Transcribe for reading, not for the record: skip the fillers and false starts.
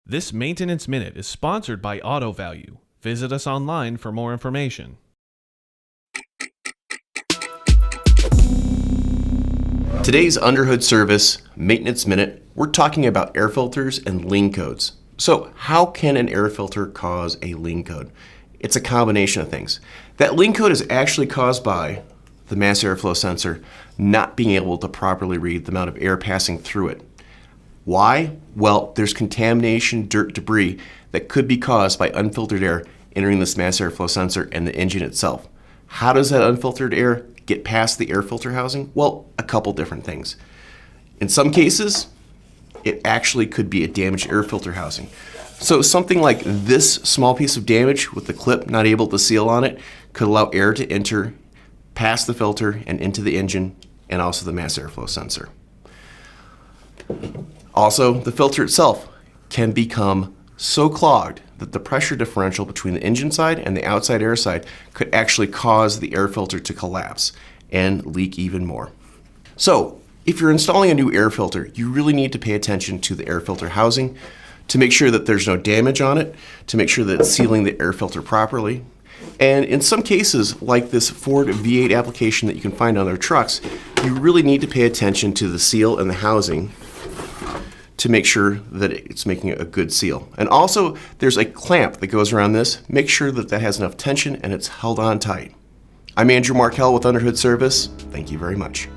This Maintenance Minute is sponsored by Auto Value. Visit us online for more information. Today's Underhood Service Maintenance Minute, we're talking about air filters and lean codes. So how can an air filter cause a lean code? It's a combination of things. That lean code is actually caused by the mass airflow sensor not being able to properly read the amount of air passing through it. Why? Well, there's contamination, dirt, debris that could be caused by unfiltered air entering this mass airflow sensor and the engine itself. How does that unfiltered air get past the air filter housing? Well, a couple different things. In some cases, it actually could be a damaged air filter housing. So something like this small piece of damage with the clip not able to seal on it could allow air to enter past the filter and into the engine and also the mass airflow sensor. Also, the filter itself can become so clogged that the pressure differential between the engine side and the outside air side could actually cause the air filter to collapse and leak even more. So, if you're installing a new air filter, you really need to pay attention to the air filter housing to make sure that there's no damage on it, to make sure that it's sealing the air filter properly. And in some cases, like this Ford V8 application that you can find on their trucks, you really need to pay attention to the seal and the housing to make sure that it's making a good seal. And also, there's a clamp that goes around this. Make sure that that has enough tension and it's held on tight. I'm Andrew Markell with Underhood Service. Thank you very much.